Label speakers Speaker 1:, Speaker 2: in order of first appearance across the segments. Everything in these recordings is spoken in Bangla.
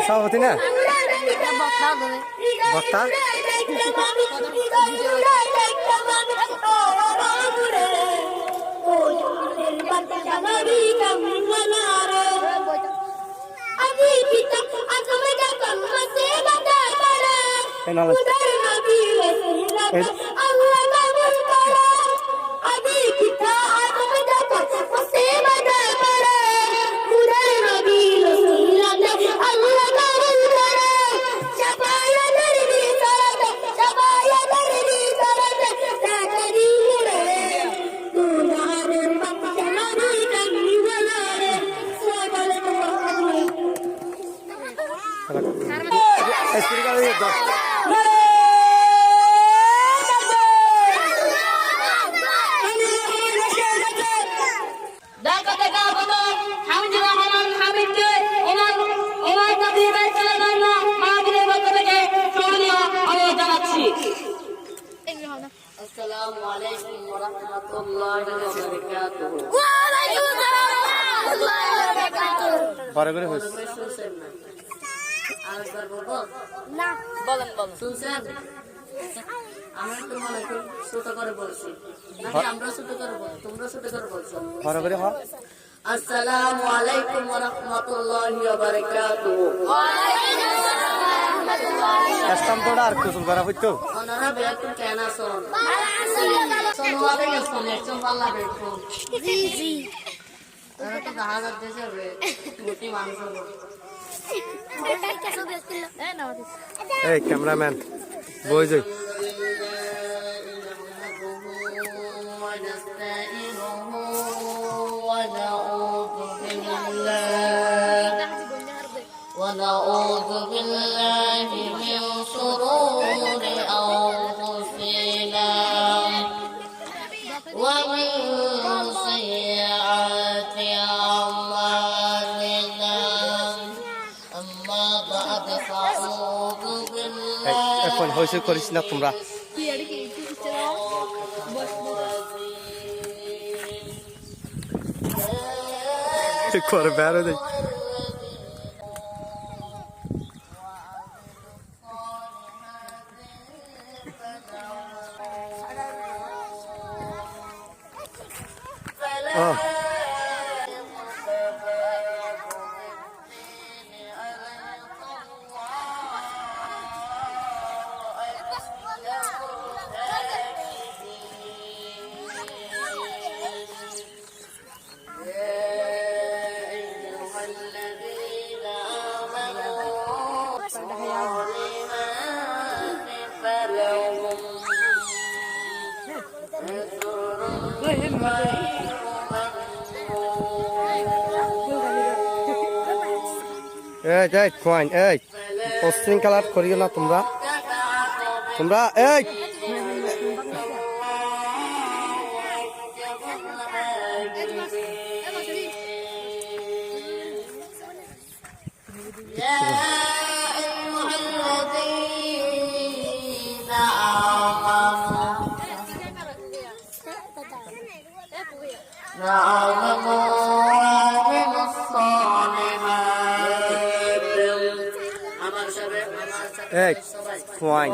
Speaker 1: সভাপতি না বক্তা
Speaker 2: আসসালামু আলাইকুম ওয়া রাহমাতুল্লাহি ওয়া বারাকাতুহু।
Speaker 1: কাস্টম তোড়া আর কুসুল করা হইতো
Speaker 2: ওনারা বেতন কেন আসুন সোনওয়ারে গেছেন একজন পাল্লা বেতন জি জি তারা তো 10,000 দেশে হবে মোটি মানুষ হবে
Speaker 1: এই ক্যামেরাম্যান বই যাই
Speaker 2: ونعوذ بالله من شرور أنفسنا ومن سيئات أعمالنا أما بعد فأعوذ بالله
Speaker 1: এখন হইছে করিস না তোমরা করে বের হয়ে এই কোয়াইন এই পশ্চিম কালার করিও না তোমরা তোমরা এই Hey, fine.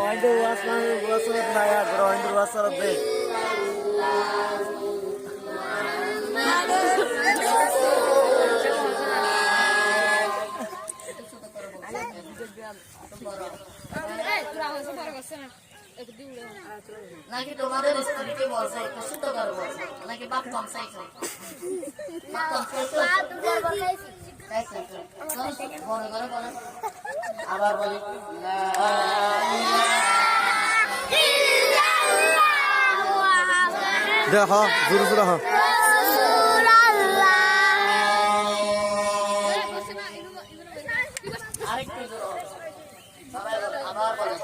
Speaker 2: নাকি তোমাদের স্ত্রীকে বলছে একটু শুদ্ধ করে বলছে নাকি বাপ কম চাইছো বাপ কম চাইছো বড় করে বলে আবার বলি
Speaker 1: দেখ জোরে জোরে হ
Speaker 2: আরেকটু জোরে সবাই বলে আবার বলে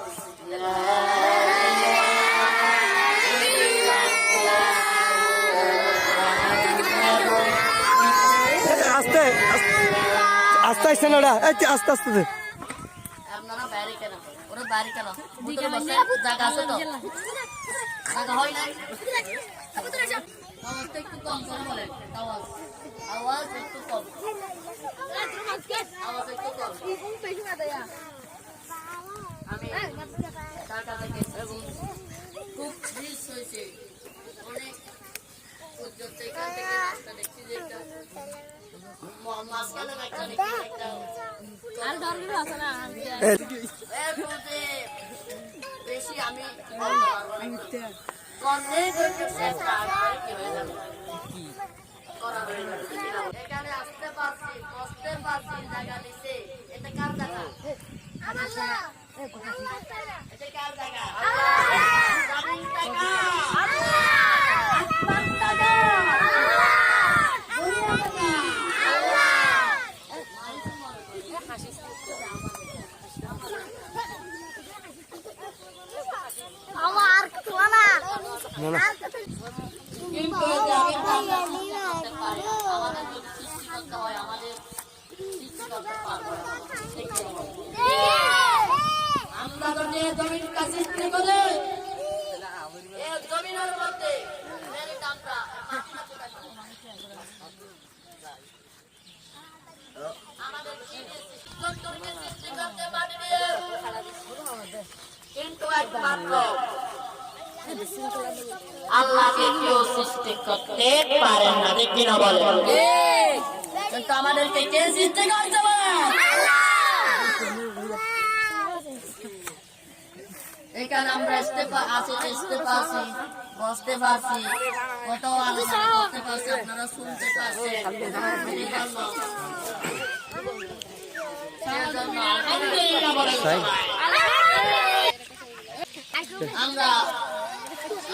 Speaker 1: আস্তে আস্তে আসছে না ওরা আস্তে আস্তে দে
Speaker 2: আপনারা বাইরে কেন ওরা বাইরে কেন ভিতরে বসে জায়গা আছে তো জায়গা হয় না আওয়াজটা একটু কম করে বলেন আওয়াজ একটু কম আওয়াজ একটু কম আমি ঢাকা থেকে এসেছি খুব মিস হয়েছে অনেক পর্যন্ত এখান থেকে রাস্তা দেখছি যে একটা মাঝখানে একটা দেখছি একটা বেশি আমি এখানে আসতে পারছি বসতে পারছি জায়গা নিচে এটা কার জায়গা এটা কার জায়গা কিন্তু আমাদের সৃষ্টি করতে হয় আমাদের সৃষ্টি করতে পারবো আমরা যদি জমির কাছে সৃষ্টি করে এই জমিনের মধ্যে আমরা আমাদের সৃষ্টি করতে পারি কিন্তু একমাত্র আল্লাহকে কেউ সৃষ্টি করতে পারেন না ঠিক কিনা বলেন কিন্তু আমাদেরকে কে সৃষ্টি করতে পারে এখানে আমরা আসতে পারছি বসতে পারছি কত আলোচনা করতে পারছি আপনারা শুনতে পারছেন আমরা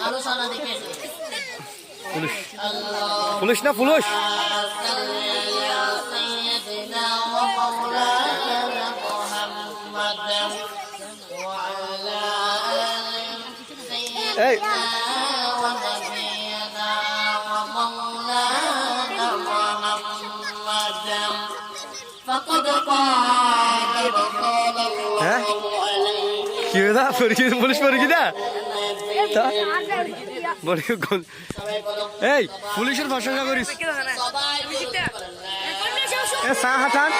Speaker 2: আলোচনা দেখেছি
Speaker 1: পুলিশ না পুলিশ এই হ্যাঁ কি হলো পুলিশ পড়ে কি না এই পুলিশের প্রশংসা করিস চা হাতান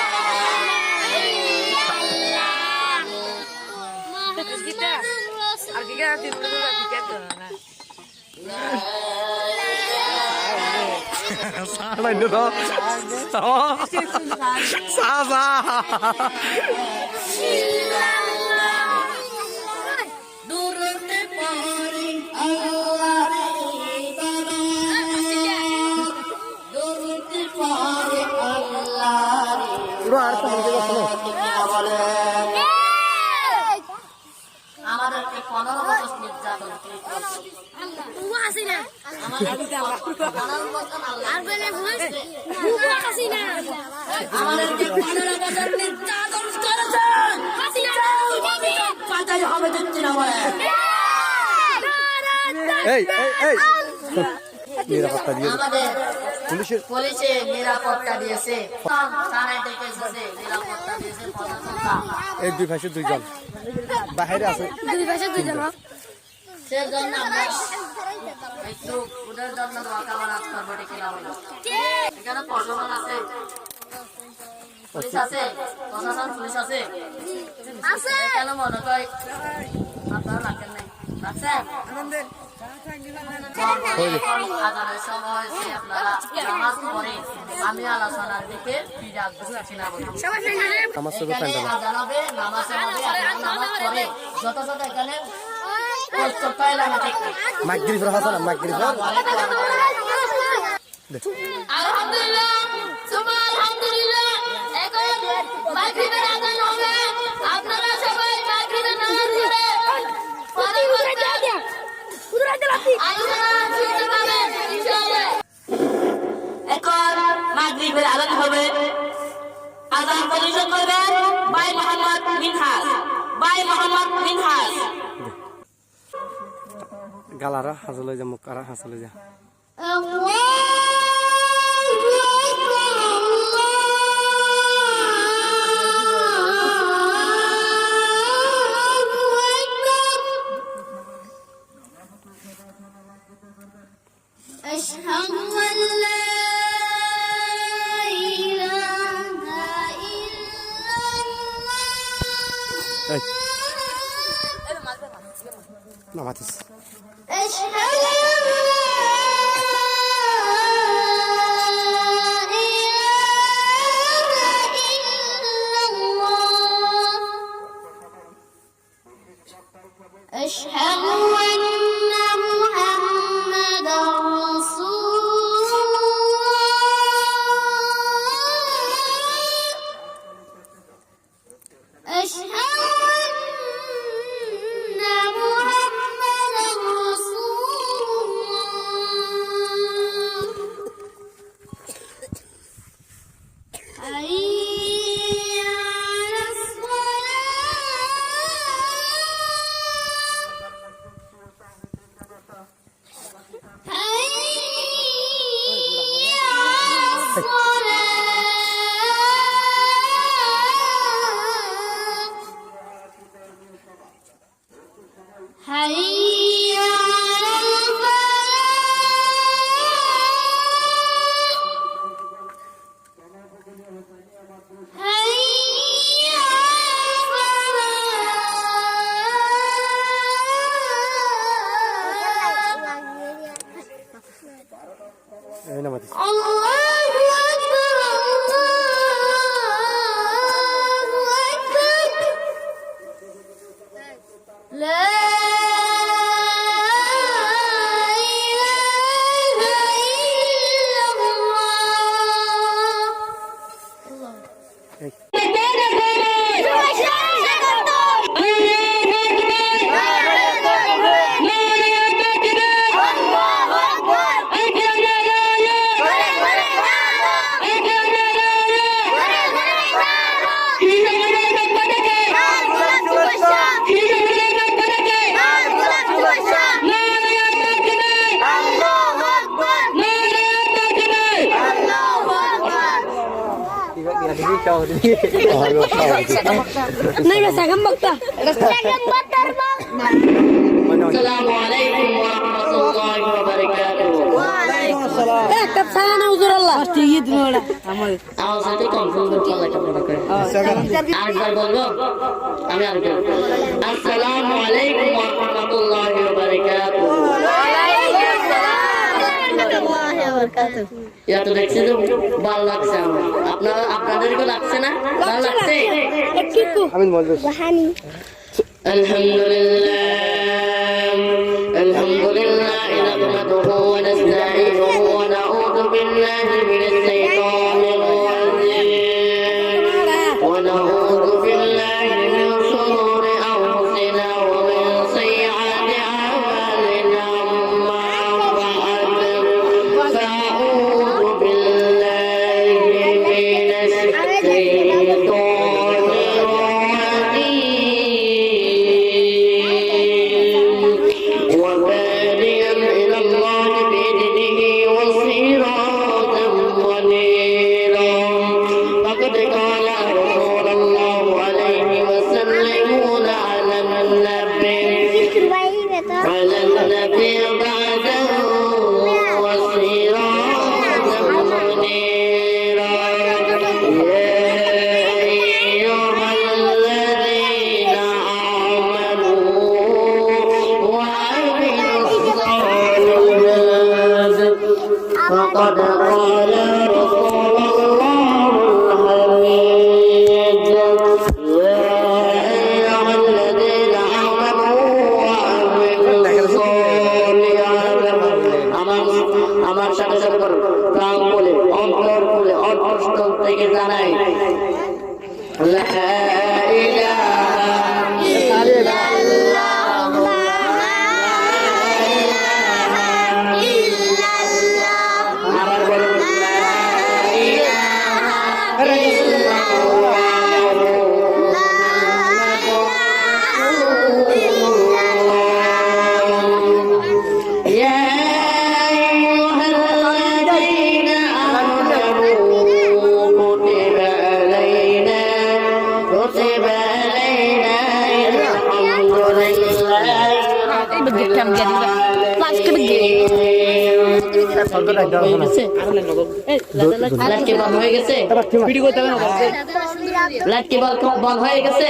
Speaker 2: আমাদেরকে 15 বছর নির্যাতন আমাদেরকে 15 বছর নির্যাতন করেছেন পাতাই হবে দেখছি না বলে
Speaker 1: এই নিরাপত্তা দিয়ে
Speaker 2: পুলিশে নিরাপত্তা দিয়েছে থানায় থেকে এসেছে নিরাপত্তা দিয়েছে
Speaker 1: এই দুই পাশে দুইজন বাইরে আছে
Speaker 2: সেজন্য আমরা একটু ওদের জন্য দোয়া কামনা করবো ডেকে এখানে প্রশাসন আছে পুলিশ আছে প্রশাসন পুলিশ আছে কেন মনে হয় আপনারা রাখেন নাই রাখছেন আজানের সময় হয়েছে আপনারা নামাজ পড়ে আমি আলোচনার দিকে ফিরে আসবো আজান হবে নামাজ হবে নামাজ পড়ে যথাযথ এখানে কষ্ট পাইলাম ঠিক
Speaker 1: মাগরিব হাসান মাগরিব
Speaker 2: আলহামদুলিল্লাহ সুবহান আলহামদুলিল্লাহ এখন মাগরিবের আযান হবে আপনারা সবাই মাগরিবের নামাজ পড়ে আল্লাহ শুনতে পাবেন ইনশাআল্লাহ এখন মাগরিবের আযান হবে আযান পরিবেশন করবেন ভাই মোহাম্মদ মিনহাজ
Speaker 1: গালারা হাসলে যা মুখ আর হাসলে যা
Speaker 3: أشهد أن لا إله إلا الله
Speaker 1: নামাতিস
Speaker 3: أشهد أن لا إله إلا الله أشهد أن محمدا رسول الله أشهد أن محمدا رسول الله حي على الصلاة حي على الصلاة حي على الفلاح حي على الفلاح
Speaker 1: এই নামাতিস
Speaker 3: الله أكبر الله أكبر لا إله إلا
Speaker 2: আসসালামু আলাইকুম ওয়া রাহমাতুল্লাহি ওয়া বারাকাতুহু আওয়াজ তো কম করতে লাগে আরেকবার বলবো আমি আরেকবার আসসালামু আলাইকুম ওয়া রাহমাতুল্লাহি ওয়া বারাকাতুহু ইয়া তো দেখছি তো ভালো লাগছে আমার আপনাদেরকে লাগছে না ভালো লাগছে
Speaker 1: আমি বলবো
Speaker 2: الحمد لله نحمده ونستعينه ونعوذ بالله من الشيطان الرجيم ونعوذ بالله من شرور أنفسنا ومن سيئات أعمالنا أما بعد فأعوذ بالله من الشيطان وباديا إلى الله بإذنه وسراجا منيرا فقد قال رسول الله عليه وسلم على النبي بعده وسراجا منيرا يا أيها الذين آمنوا فقد قال رسول الله الحميد يا أيها الذين آمنوا وعملوا আমার সাথে সাথে প্রাণ বলে অন্তর বলে অন্তঃস্থল থেকে জানাই লা ইলাহা লাইট কি বন্ধ হয়ে গেছে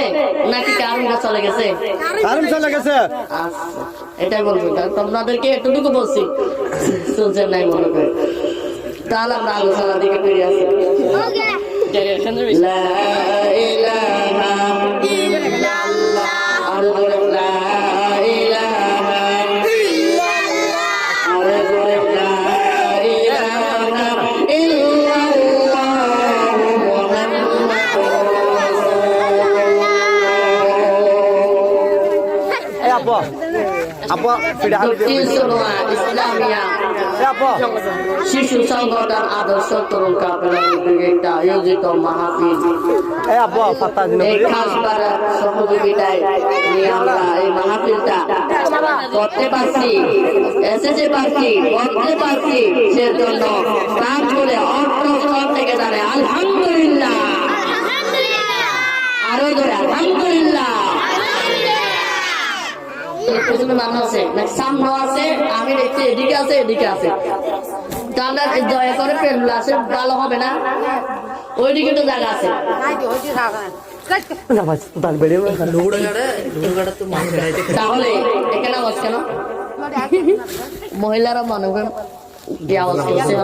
Speaker 2: নাকি কারেন্ট চলে গেছে? এটাই বলবো, তোমাদেরকে এতটুকু বলছি, শুনছেন নাই মনে করে। তাহলে আমরা আলোচনার দিকে ফিরে আসি। লা ইলাহা ইল্লাল্লাহ, আর বলে লা ইলাহা ইল্লাল্লাহ, আর বলে লা ইলাহা ইল্লাল্লাহ মুহাম্মাদুর রাসূলুল্লাহ। এই আপা ইসলামিয়া শিশু সংগঠন আদর্শ তরুণ কাফেলার উদ্যোগে একটা আয়োজিত মাহফিল, এই খাসপাড়া সহযোগিতায় নিয়ে আমরা এই মাহফিলটা করতে পারছি, এসেছে পারছি, করতে পারছি, সেজন্য প্রাণ করে অন্তঃস্থল থেকে জানে আলহামদুলিল্লাহ, আরো ধরে আলহামদুলিল্লাহ। সামনে আছে, আমি দেখছি এদিকে আছে, এদিকে আছে, তাহলে দয়া করে পেনগুলো আছে, ভালো হবে না? ওইদিকে তো জায়গা আছে। তাহলে এখানে আওয়াজ কেন? মহিলারা মনে করেন কি আওয়াজ করছে?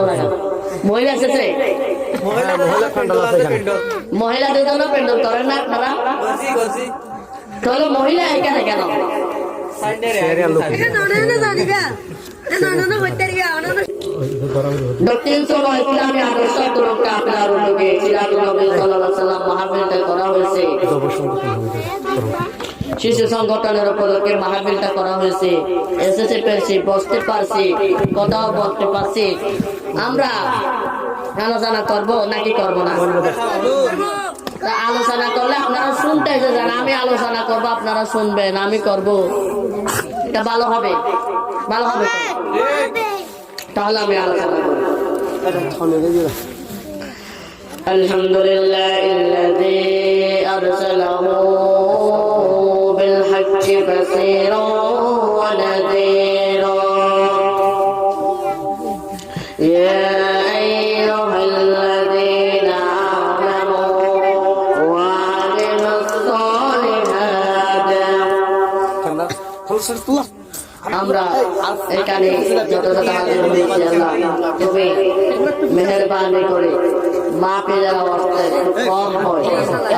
Speaker 2: মহিলা এসেছে, মহিলাদের জন্য প্যান্ডেল করেন না আপনারা? তাহলে মহিলা এখানে কেন? দক্ষিণ সভা ইসলামী আদর্শ তরুণ কাফেলার উদ্যোগে সিরাজুল নবী সাল্লাল্লাহু আলাইহি ওয়াসাল্লাম মাহফিলটা করা হয়েছে। শিশু সংগঠনের উপলক্ষে মাহফিলটা করা হয়েছে। এসেছে পেরেছি, বসতে পারছি, কথাও বলতে পারছি। আমরা আলোচনা করব নাকি করব না? আলোচনা করলে আপনারা শুনতে যান, আমি আলোচনা করব, আপনারা শুনবেন, আমি করব, এটা ভালো হবে, ভালো হবে। তাহলে আমি আলোচনা করব। আলহামদুলিল্লাহিল্লাযী আরসালাহু বিল হাক্কি বাসীরান ওয়া নাযীরা ইয়া আইয়ুহাল্লাযীনা আমানু ওয়া আমিলুস সালিহাত। আমরা এখানে যথাযথ হাজির হয়েছি। আল্লাহ তুমি মেহেরবানি করে মাপে যারা অবস্থায় কম হয়,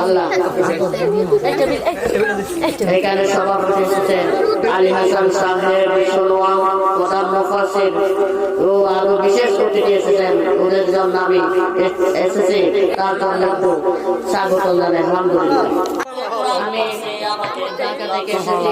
Speaker 2: আল্লাহ এখানে সভাপতি এসেছেন আলী হাসান সাহেব, সোনোয়া প্রধান মুফাসসির ও আরো বিশেষ অতিথি এসেছেন, ওদের জন্য আমি এসেছি, তার জন্য একটু স্বাগত জানাই। আলহামদুলিল্লাহ। আমি আমাকে ঢাকা থেকে এসেছি,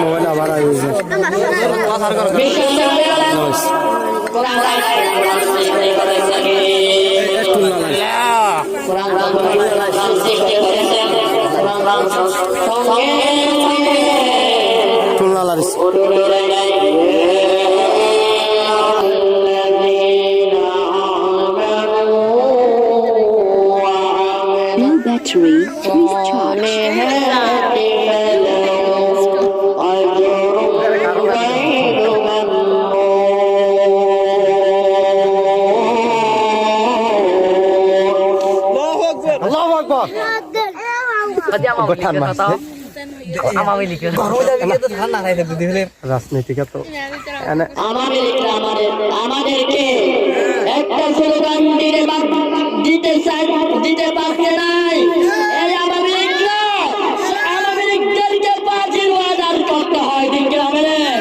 Speaker 1: মোবাইল আবার
Speaker 4: battery, please charge.
Speaker 1: Allahu Akbar.
Speaker 2: Awami লীগের
Speaker 1: রাজনীতিকে তো এনে-
Speaker 5: আমাদেরকে একটা স্লোগান দিতে পারছে নাই। এই আওয়ামী লীগদেরকে বাজির ওয়াদার করতে হয়। ঠিক কিনা বলেন?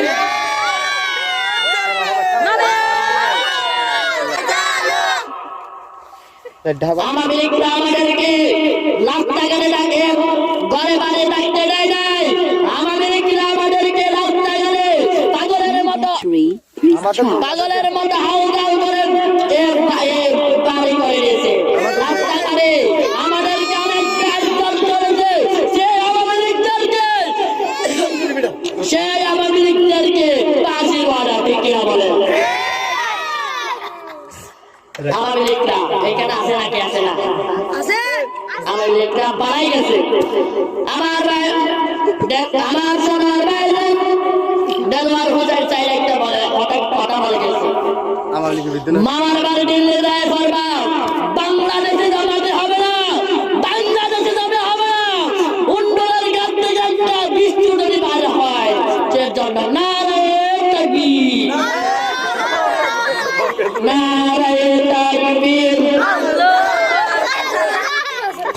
Speaker 1: ঢাবা
Speaker 5: আওয়ামী লীগরা আমাদেরকে রাস্তাঘাটে ডাকে, ঘরে বাড়ি ডাকতে দেয় নাই। আওয়ামী লীগরা আমাদেরকে রাস্তাঘাটে পাগলের মতো পাগলের মতো হাউ গাউ করে বাড়ি করে দিয়েছে। রাস্তাঘাটে আমাদেরকে অনেক কাজ করেছে। সেই আওয়ামী লীগদেরকে বাজির ওয়াদা। ঠিক কিনা বলেন? আওয়ামী লীগরা এখানে আছে নাকি? আছে না? আওয়ামী লীগরা পালাই গেছে। আমার সোনার ভাই দেলোয়ার হোসেন চাইলে একটা বলে কথা বলে গেছে।
Speaker 1: আমার লিখে বিদ্যুৎ
Speaker 5: মামার বাড়ি দিল্লি যায় করবা, বাংলাদেশে জমাতে হবে না, বাংলাদেশে জমে হবে না। উন্নয়নের গাছ থেকে একটা বৃষ্টি যদি বার হয় সে জন্য নারায়ণ তাকবীর, নারায়ণ তাকবীর।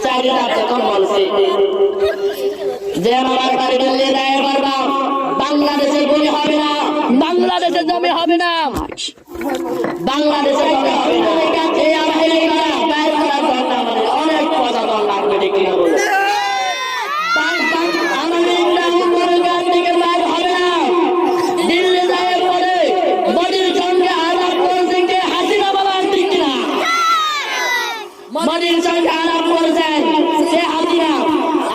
Speaker 5: চারিটা যখন বলছে যে আমার বাড়ি দিল্লি যায় করবা, বাংলাদেশে বলি হবে না, বাংলাদেশে জমি হবে না, বাংলাদেশে জমি হবে না। এই আওয়ামী লীগরা বাইর করার জন্য আমাদের অনেক কথা বলা লাগবে। ঠিক কিনা বলে? আওয়ামী লীগরা উন্নয়নের গাছ থেকে বাইর হবে না। দিল্লি যায় বলে মোদির সঙ্গে আলাপ করেছেন কে? হাসিনা বাবা। ঠিক কিনা? মোদির সঙ্গে আলাপ করেছেন সে হাসিনা।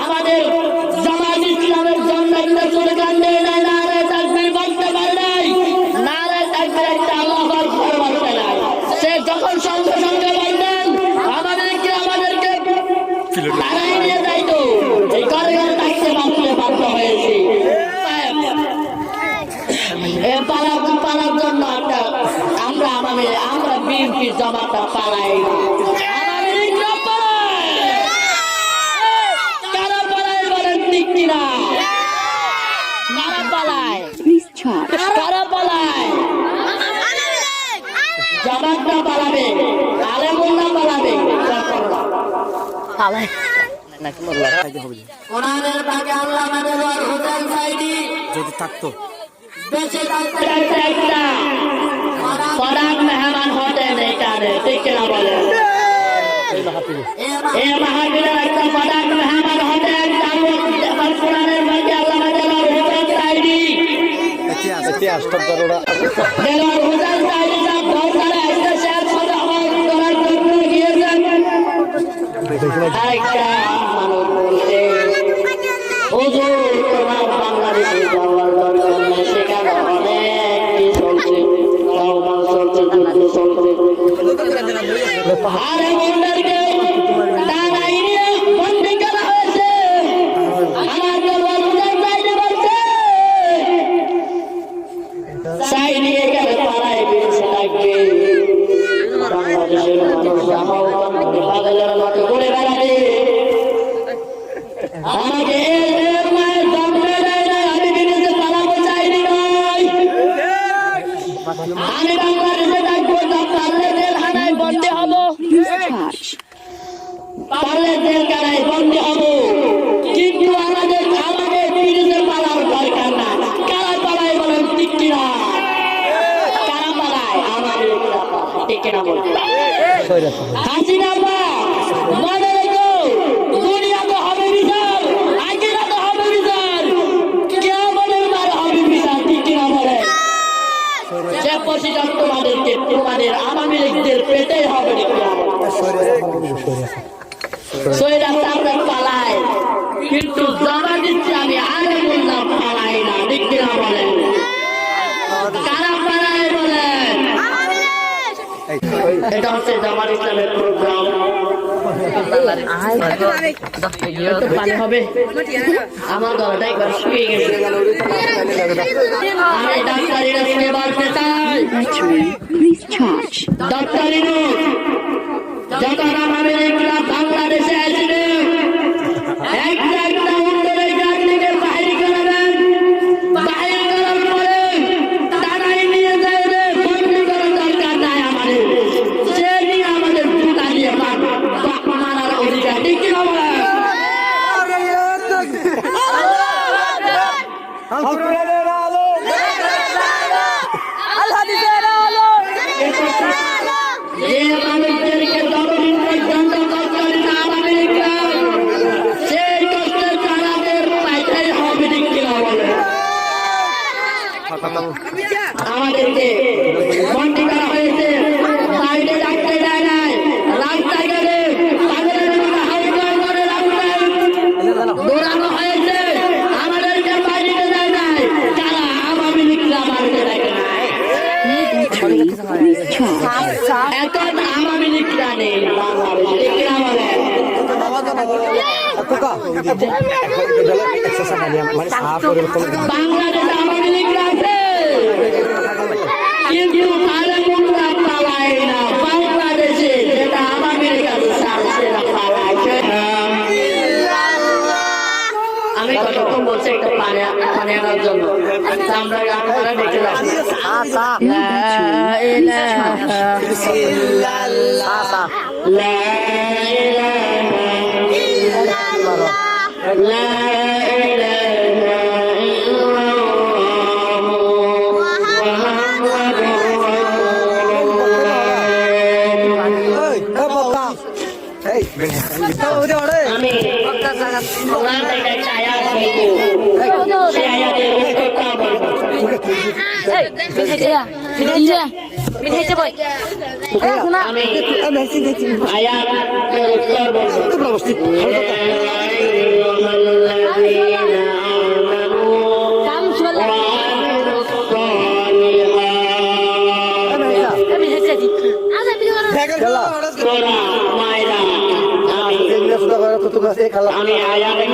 Speaker 5: আমাদের জামাত ইসলামের জন্য একটা স্লোগান দেয় নাই, নারায়ণ তাকবীর বলতে পারে নাই, নারায়ণ তাকবীর একটা আল্লাহু আকবার বলতে নাই। সে যখন সঙ্গে সঙ্গে বলতেন আমাদেরকে তারাই নিয়ে যাইতো। এই ঘরে ঘরে থাকতে বাধ্য হয়েছি। পালার জন্য একটা আমরা বিএনপি জমাটা পালাই না। আওয়ামী লীগরা পালায়। কারা পালায় বলেন? ঠিক কিনা? কারা পালায়? কারা পালায়? জামাতটা পালাবে, আলেমুল্লাহ পালাবে। কোরআনের বাগে আল্লাহ আমাদের হোসেন সাইদি
Speaker 1: যদি থাকতো
Speaker 5: বেঁচে থাকতে একটা পরাগ মেহমান হতেন এখানে। ঠিক কিনা বলেন? এই মাহফিলের একটা পরাগ মেহমান হতেন। কোরআনের বাগে আল্লাহ আমাদের হোসেন সাইদি
Speaker 1: ইতিহাস তো ওরা
Speaker 5: দেলোয়ার হোসেন সাইদি সাহেব ঘরে একটা শেয়ার করে আমার করার জন্য গিয়েছেন। আরেকটা মানুষ বলছে হুজুর তোমার বাংলাদেশে যাওয়ার দরকার নেই, সেখানে অনেক কি চলছে, সওমান চলছে, যুদ্ধ চলছে। আরে বন্ধুদেরকে টানাই নিয়ে বন্দি করা হয়েছে। আমার দেলোয়ার হোসেন সাইদি বলছে সাইদি এখানে পাড়ায় বেঁচে থাকবে। বাংলাদেশের মানুষ পাগলের মতো ঘুরে বেড়াবে। আমাকে এর মায়ের জন্মে দেয় না, আমি বিদেশে পালাবো চাইনি নয়। আমি বাংলাদেশে থাকবো, পারলে জেলখানায় বন্দী হবো, পারলে জেলখানায় বন্দী হবো। কিন্তু আমাদের বিদেশে পালার দরকার না। কারা পালায় বলেন? ঠিক কিনা? কারা পালায়? আমাদের ঠিক কিনা বলতে হাসিনা মনে রেখো, দুনিয়াতে হবে বিচার, আখিরাতে হবে বিচার, কিয়ামতের বার হবে বিচার। ঠিক কিনা বলে? যে প্রতিদান তোমাদের আওয়ামী লীগদের পেতেই হবে। আমরা পালাই, কিন্তু জমা দিচ্ছি আমি আগে বললাম পালাই না। ঠিক কিনা বলেন? কারা পালায় বলেন? এটা হচ্ছে জামাত ইসলামের প্রোগ্রাম। পানি হবে? আমার গলাটা একবার শুকিয়ে গেছে। আমি ডাক্তারিরা শুনে বলতে চাই, ডাক্তারি যখন আমাদের বাংলাদেশে আসবে একটা উন্নয়নের গাছ থেকে
Speaker 1: কোরআনের আলো
Speaker 5: যে মানুষদেরকে যতদিন পর্যন্ত কষ্ট দিতে আওয়ামী লীগরা সেই কষ্টের তারাদের পাইতেই হবে ঠিক কিনা বলে। আমাদেরকে বন্দি করা হয়েছে, সাইডে রাখতে দেয় নাই, রাস্তায় গেলে পাগলের মতো হাউকার করে রাস্তায় দৌড়ানো হয়েছে, আমাদেরকে বাড়িতে দেয় নাই, তারা আওয়ামী লীগরা বাড়িতে দেখে নাই। এখন আওয়ামী লীগরা নেই বাংলাদেশে, ঠিক কিনা বলে। বাংলাদেশে আওয়ামী লীগরা আছে কিন্তু আলেমুল্লাহ পালায় না। বাংলাদেশে যেটা আওয়ামী লীগ আছে সেটা পালায় না। আমি কতক্ষণ বলছি একটা পানি আনার জন্য, আমরা আপনারা দেখে যাচ্ছি। লা ইলাহা ইল্লাল্লাহ, লা ইলাহা ইল্লাল্লাহ, লা ইলাহা ইল্লাল্লাহ, মুহাম্মাদুর রাসূলুল্লাহ। আমি কোরআন থেকে একটা আয়াত বলবো, সেই আয়াতের উত্তরটা বলবো। আমি আয়াতের উত্তর বলবো। আমি আয়াতের